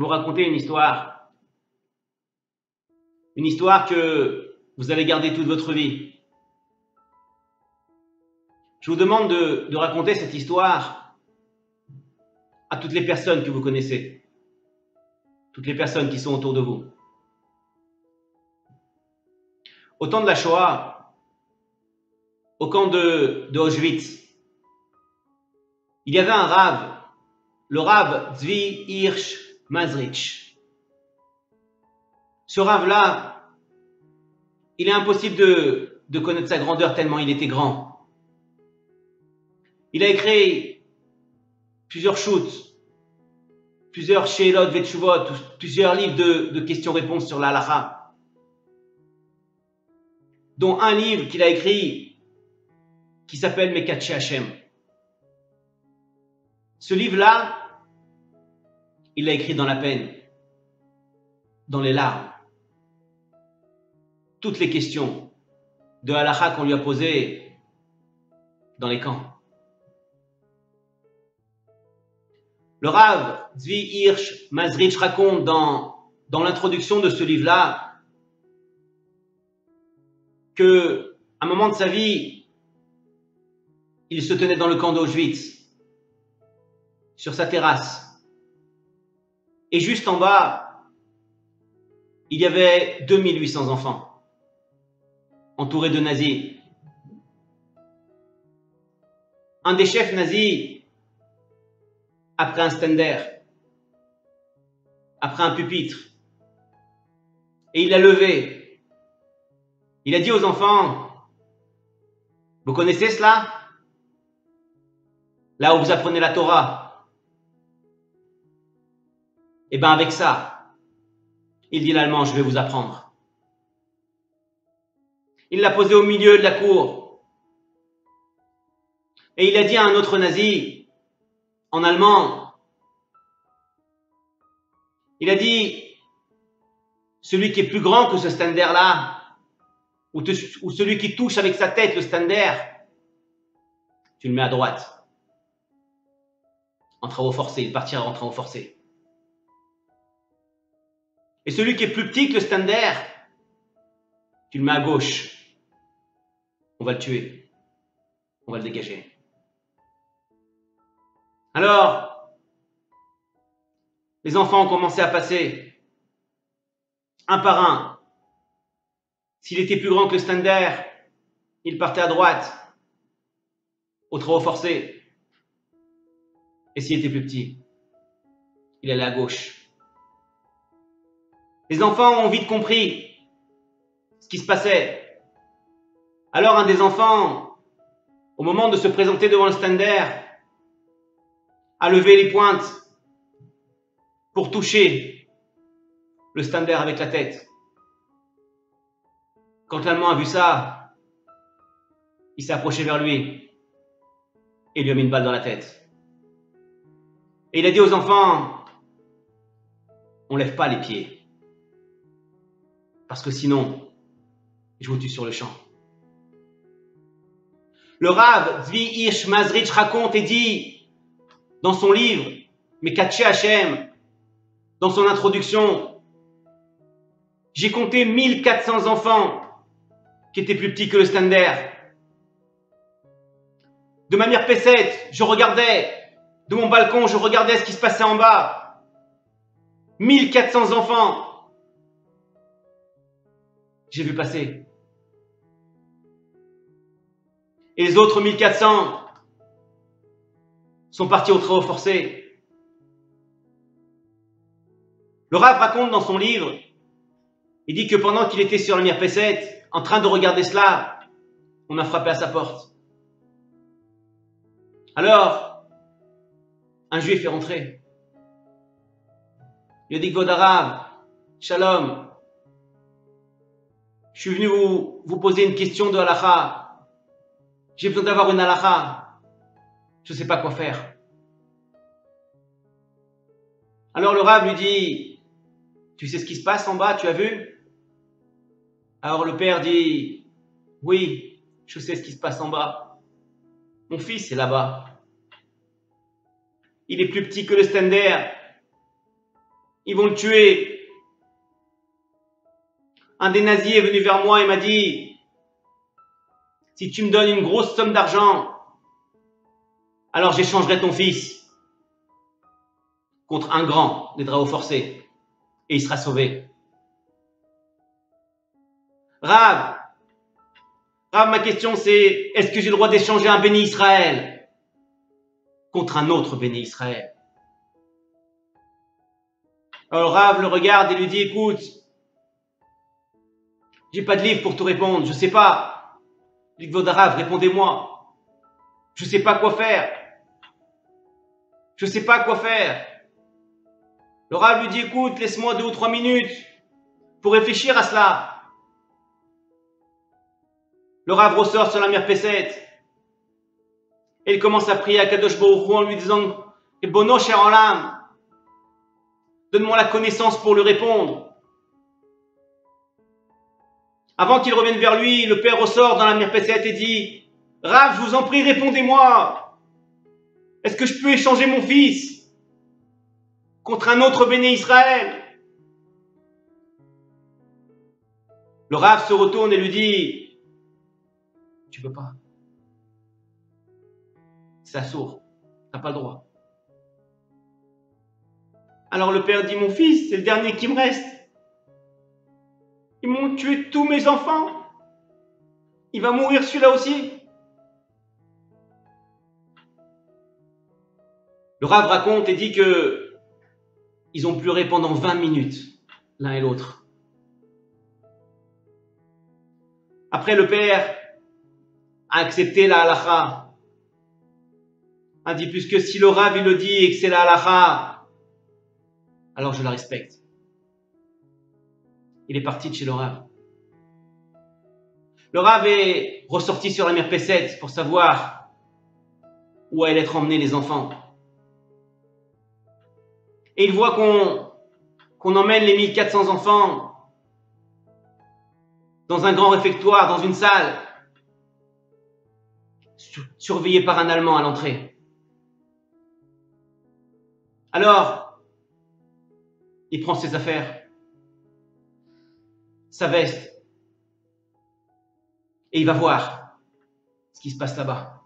vous raconter une histoire. Une histoire que vous allez garder toute votre vie. Je vous demande de raconter cette histoire à toutes les personnes que vous connaissez. Toutes les personnes qui sont autour de vous. Au temps de la Shoah, au camp de Auschwitz, il y avait un rave, le rave Zvi Hirsch Mazrich. Ce rave-là, il est impossible de connaître sa grandeur tellement il était grand. Il a écrit plusieurs shoots, plusieurs Sheilot Vetshuvot, plusieurs livres de questions-réponses sur la halakha, dont un livre qu'il a écrit qui s'appelle Mekatche Hashem. Ce livre-là, il l'a écrit dans la peine, dans les larmes. Toutes les questions de halakha qu'on lui a posées dans les camps. Le Rav Zvi Hirsch Mazrich raconte dans l'introduction de ce livre-là qu'à un moment de sa vie, il se tenait dans le camp d'Auschwitz, sur sa terrasse. Et juste en bas, il y avait 2800 enfants, entourés de nazis. Un des chefs nazis a pris un stander, a pris un pupitre, et il l'a levé. Il a dit aux enfants, vous connaissez cela? Là où vous apprenez la Torah. Et bien avec ça, il dit l'allemand, je vais vous apprendre. Il l'a posé au milieu de la cour. Et il a dit à un autre nazi, en allemand, il a dit, celui qui est plus grand que ce stander-là, ou celui qui touche avec sa tête le stander, tu le mets à droite. En travaux forcés, il partira en travaux forcés. Et celui qui est plus petit que le stander, tu le mets à gauche. On va le tuer. On va le dégager. Alors, les enfants ont commencé à passer, un par un. S'il était plus grand que le stander, il partait à droite, aux travaux forcés. Et s'il était plus petit, il allait à gauche. Les enfants ont vite compris ce qui se passait. Alors un des enfants, au moment de se présenter devant le stander, a levé les pointes pour toucher le stander avec la tête. Quand l'Allemand a vu ça, il s'est approché vers lui et lui a mis une balle dans la tête. Et il a dit aux enfants, on ne lève pas les pieds. Parce que sinon, je vous tue sur le champ. Le Rav Zvi Hirsch Mazrich raconte et dit dans son livre Mekatche Hashem, dans son introduction, j'ai compté 1400 enfants qui étaient plus petits que le stander. De ma mire P7, je regardais, de mon balcon, je regardais ce qui se passait en bas. 1400 enfants. J'ai vu passer. Et les autres 1400 sont partis aux travaux forcés. Le Rav raconte dans son livre, il dit que pendant qu'il était sur la mire P7, en train de regarder cela, on a frappé à sa porte. Alors, un juif est rentré. Il a dit, Kvod Harav, Shalom, je suis venu vous poser une question de halakha. J'ai besoin d'avoir une halakha. Je ne sais pas quoi faire. Alors le Rav lui dit, tu sais ce qui se passe en bas, tu as vu? Alors le père dit, oui, je sais ce qui se passe en bas. Mon fils est là-bas. Il est plus petit que le stander. Ils vont le tuer. Un des nazis est venu vers moi et m'a dit, si tu me donnes une grosse somme d'argent, alors j'échangerai ton fils contre un grand des travaux forcés et il sera sauvé. Rav, ma question c'est, est-ce que j'ai le droit d'échanger un béni Israël contre un autre béni Israël? Alors Rav le regarde et lui dit, écoute, j'ai pas de livre pour te répondre, je sais pas. Likvod Rav, répondez-moi. Je sais pas quoi faire. Je sais pas quoi faire. Le Rav lui dit, écoute, laisse-moi 2 ou 3 minutes pour réfléchir à cela. Le Rav ressort sur la Mirpesset et il commence à prier à Kadosh Baruch Hu en lui disant, Bono cher Olam, donne-moi la connaissance pour lui répondre. Avant qu'il revienne vers lui, le père ressort dans la Mirpesset et dit, Rav, je vous en prie, répondez-moi. Est-ce que je peux échanger mon fils contre un autre béné Israël? Le Rav se retourne et lui dit, tu peux pas. C'est assourd. T'as pas le droit. Alors le père dit, mon fils, c'est le dernier qui me reste. Ils m'ont tué tous mes enfants. Il va mourir celui-là aussi. Le Rav raconte et dit que ils ont pleuré pendant 20 minutes, l'un et l'autre. Après, le père a accepté la halakha. A dit, puisque si le Rav il le dit et que c'est la halakha, alors je la respecte. Il est parti de chez le Rav. Le Rav est ressorti sur la Mirpesset pour savoir où allaient être emmenés les enfants. Et il voit qu'on emmène les 1400 enfants dans un grand réfectoire, dans une salle, surveillée par un Allemand à l'entrée. Alors, il prend ses affaires, sa veste, et il va voir ce qui se passe là-bas.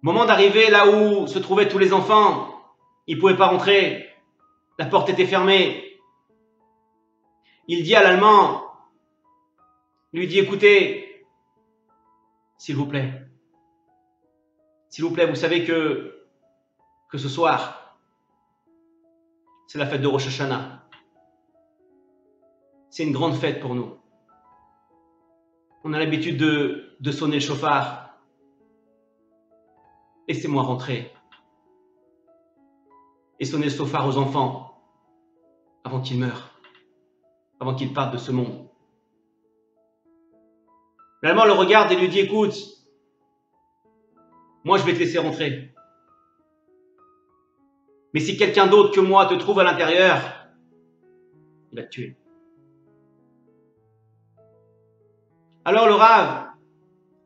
Au moment d'arriver là où se trouvaient tous les enfants, il ne pouvait pas rentrer, la porte était fermée. Il dit à l'Allemand, lui dit, écoutez, s'il vous plaît, vous savez que ce soir, c'est la fête de Rosh Hashanah. C'est une grande fête pour nous. On a l'habitude de sonner le chauffard. Laissez-moi rentrer et sonner le chauffard aux enfants avant qu'ils meurent, avant qu'ils partent de ce monde. L'Allemand le regarde et lui dit, écoute, moi je vais te laisser rentrer. Mais si quelqu'un d'autre que moi te trouve à l'intérieur, il va te tuer. Alors le Rav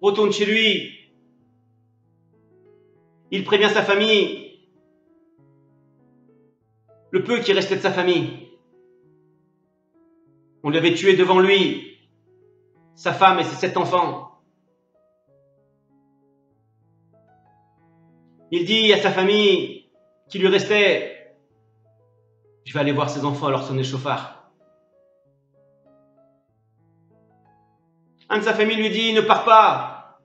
retourne chez lui. Il prévient sa famille, le peu qui restait de sa famille. On lui avait tué devant lui, sa femme et ses 7 enfants. Il dit à sa famille qui lui restait, je vais aller voir ses enfants à leur sonner le chauffard. Un de sa famille lui dit, ne pars pas.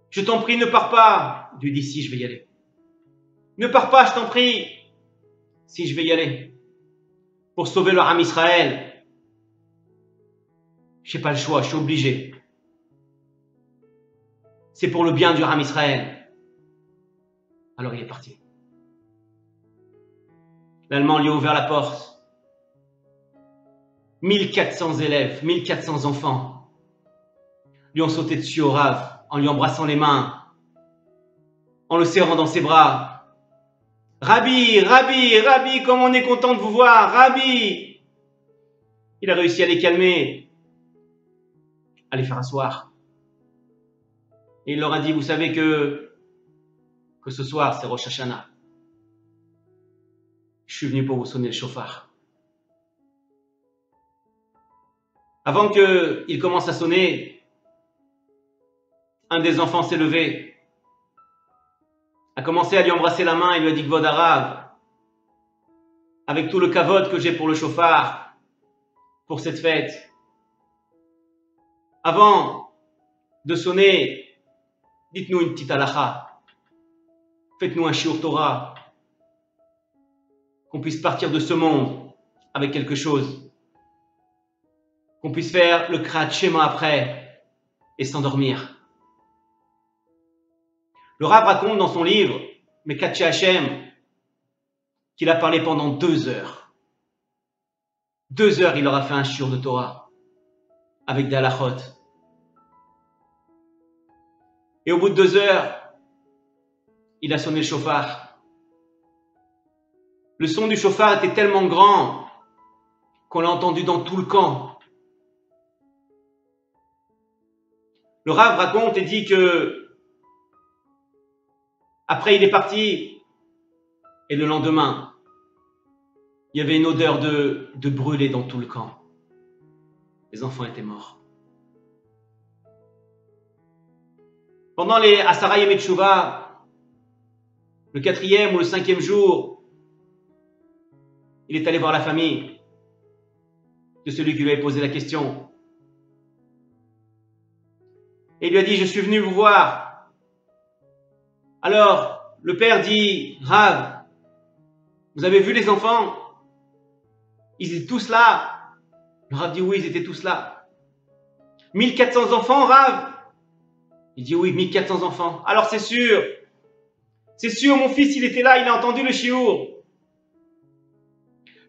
Je t'en prie, ne pars pas. Il lui dit, si, je vais y aller. Ne pars pas, je t'en prie. Si, je vais y aller. Pour sauver le Ham Israël. Je n'ai pas le choix, je suis obligé. C'est pour le bien du Ham Israël. Alors il est parti. L'Allemand lui a ouvert la porte. 1400 élèves, 1400 enfants lui ont sauté dessus au Rav en lui embrassant les mains, en le serrant dans ses bras. Rabbi, Rabbi, Rabbi, comme on est content de vous voir, Rabbi. Il a réussi à les calmer, à les faire asseoir. Et il leur a dit, vous savez que ce soir, c'est Rosh Hashanah. suis venu pour vous sonner le chauffard. Avant qu'il commence à sonner, un des enfants s'est levé, a commencé à lui embrasser la main et lui a dit: Kvod Harav, avec tout le kavod que j'ai pour le chauffard, pour cette fête, avant de sonner, dites-nous une petite halakha, faites-nous un shiur Torah, qu'on puisse partir de ce monde avec quelque chose, qu'on puisse faire le Kriyat Shema après et s'endormir. Le Rav raconte dans son livre Mekatche Hashem qu'il a parlé pendant 2 heures. 2 heures, il aura fait un shiur de Torah avec des halachot. Et au bout de 2 heures, il a sonné le chauffard. Le son du chauffard était tellement grand qu'on l'a entendu dans tout le camp. Le Rav raconte et dit que après il est parti et le lendemain, il y avait une odeur de brûlé dans tout le camp. Les enfants étaient morts. Pendant les Asara Yemei Teshuvah, le 4e ou le 5e jour, il est allé voir la famille de celui qui lui avait posé la question. Et il lui a dit: je suis venu vous voir. Alors, le père dit: Rav, vous avez vu les enfants? Ils étaient tous là. Le Rav dit: oui, ils étaient tous là. 1400 enfants, Rav? Il dit: oui, 1400 enfants. Alors c'est sûr, mon fils, il était là, il a entendu le shiur.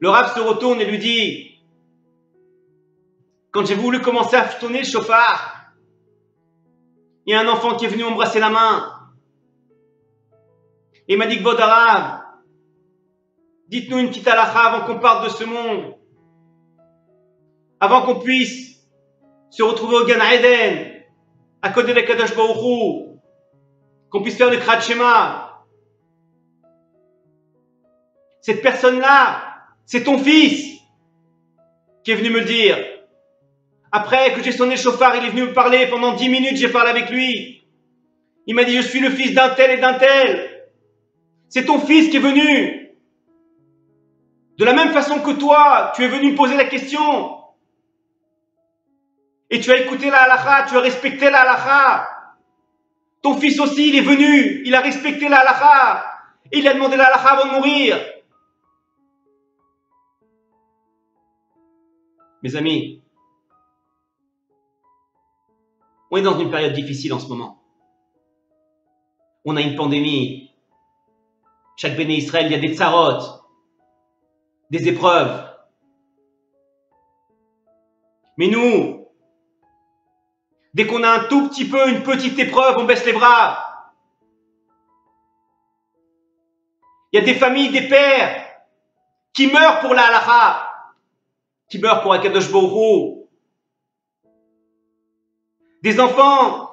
Le Rav se retourne et lui dit: quand j'ai voulu commencer à sonner le chauffard, il y a un enfant qui est venu m'embrasser la main. Et il m'a dit: Kvod Harav, dites-nous une petite halakha avant qu'on parte de ce monde, avant qu'on puisse se retrouver au Gan Eden, à côté de Kadosh Baruch Hu, qu'on puisse faire le Kriyat Shema. Cette personne-là, c'est ton fils qui est venu me le dire. Après que j'ai sonné le chauffard, il est venu me parler. Pendant 10 minutes, j'ai parlé avec lui. Il m'a dit: je suis le fils d'un tel et d'un tel. C'est ton fils qui est venu. De la même façon que toi, tu es venu me poser la question. Et tu as écouté la halakha, tu as respecté la halakha. Ton fils aussi, il est venu, il a respecté la halakha. Et il a demandé la halakha avant de mourir. Mes amis, on est dans une période difficile en ce moment. On a une pandémie. Chaque Béné Israël, il y a des tsarot, des épreuves. Mais nous, dès qu'on a un tout petit peu, une petite épreuve, on baisse les bras. Il y a des familles, des pères qui meurent pour la halakha, qui meurent pour Akadosh Baruch Hu. Des enfants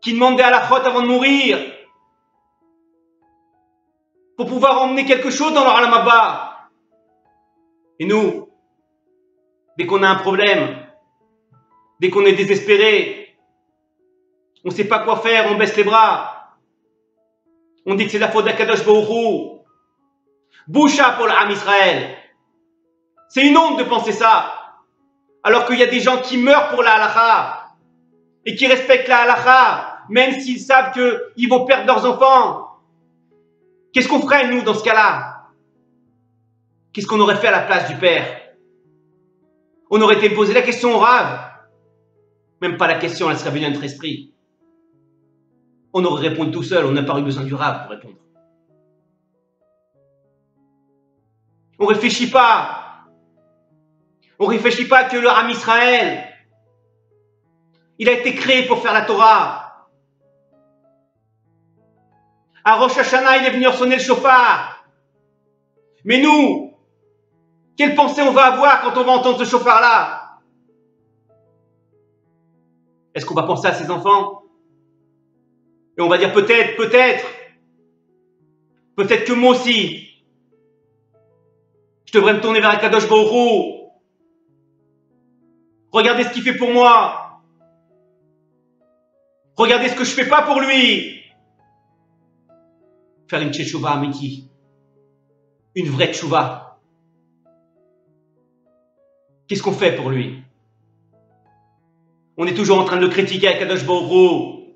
qui demandent des halakhot avant de mourir pour pouvoir emmener quelque chose dans leur Olam Haba. Et nous, dès qu'on a un problème, dès qu'on est désespéré, on ne sait pas quoi faire, on baisse les bras. On dit que c'est la faute d'Akadosh Baruch Hu. Boucha pour l'Am Israël. C'est une honte de penser ça. Alors qu'il y a des gens qui meurent pour la halakha et qui respectent la halakha, même s'ils savent qu'ils vont perdre leurs enfants. Qu'est-ce qu'on ferait, nous, dans ce cas-là? Qu'est-ce qu'on aurait fait à la place du père? On aurait été posé la question au Rav. Même pas la question, elle serait venue à notre esprit. On aurait répondu tout seul, on n'a pas eu besoin du Rav pour répondre. On réfléchit pas. On réfléchit pas que le Am Israël, il a été créé pour faire la Torah. À Rosh Hashanah, il est venu sonner le chauffard. Mais nous, quelle pensée on va avoir quand on va entendre ce chauffard-là? Est-ce qu'on va penser à ses enfants? Et on va dire peut-être que moi aussi, devrais me tourner vers Akadosh Baruch Hu. Regardez ce qu'il fait pour moi. Regardez ce que je fais pas pour lui. Faire une tchouva amiti. Une vraie tchouva. Qu'est-ce qu'on fait pour lui? On est toujours en train de le critiquer à Kadosh Baruch Hu.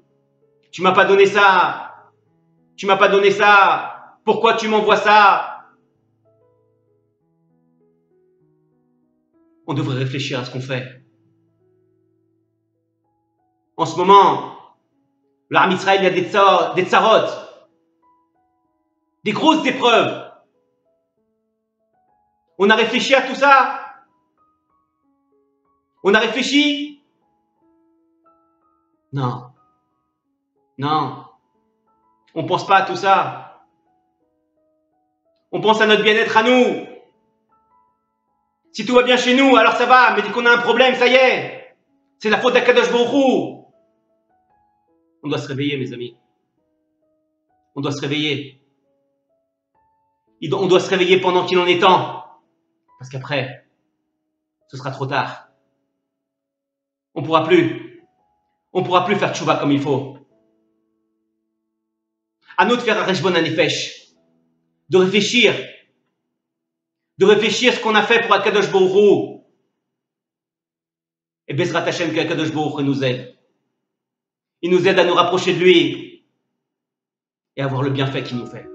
Tu m'as pas donné ça. Tu m'as pas donné ça. Pourquoi tu m'envoies ça? On devrait réfléchir à ce qu'on fait. En ce moment, l'armée Israël, il y a des tsarot, des grosses épreuves. On a réfléchi à tout ça? On a réfléchi? Non. Non. On pense pas à tout ça. On pense à notre bien-être à nous. Si tout va bien chez nous, alors ça va. Mais dès qu'on a un problème, ça y est. C'est la faute d'Akadosh Baruch Hu. On doit se réveiller, mes amis. On doit se réveiller. On doit se réveiller pendant qu'il en est temps. Parce qu'après, ce sera trop tard. On pourra plus faire tchouva comme il faut. À nous de faire un reshbon hanefesh. De réfléchir ce qu'on a fait pour Akadosh Baruch Hu. Et Bezrat Hashem que Akadosh Baruch Hu nous aide. Il nous aide à nous rapprocher de lui et à voir le bienfait qu'il nous fait.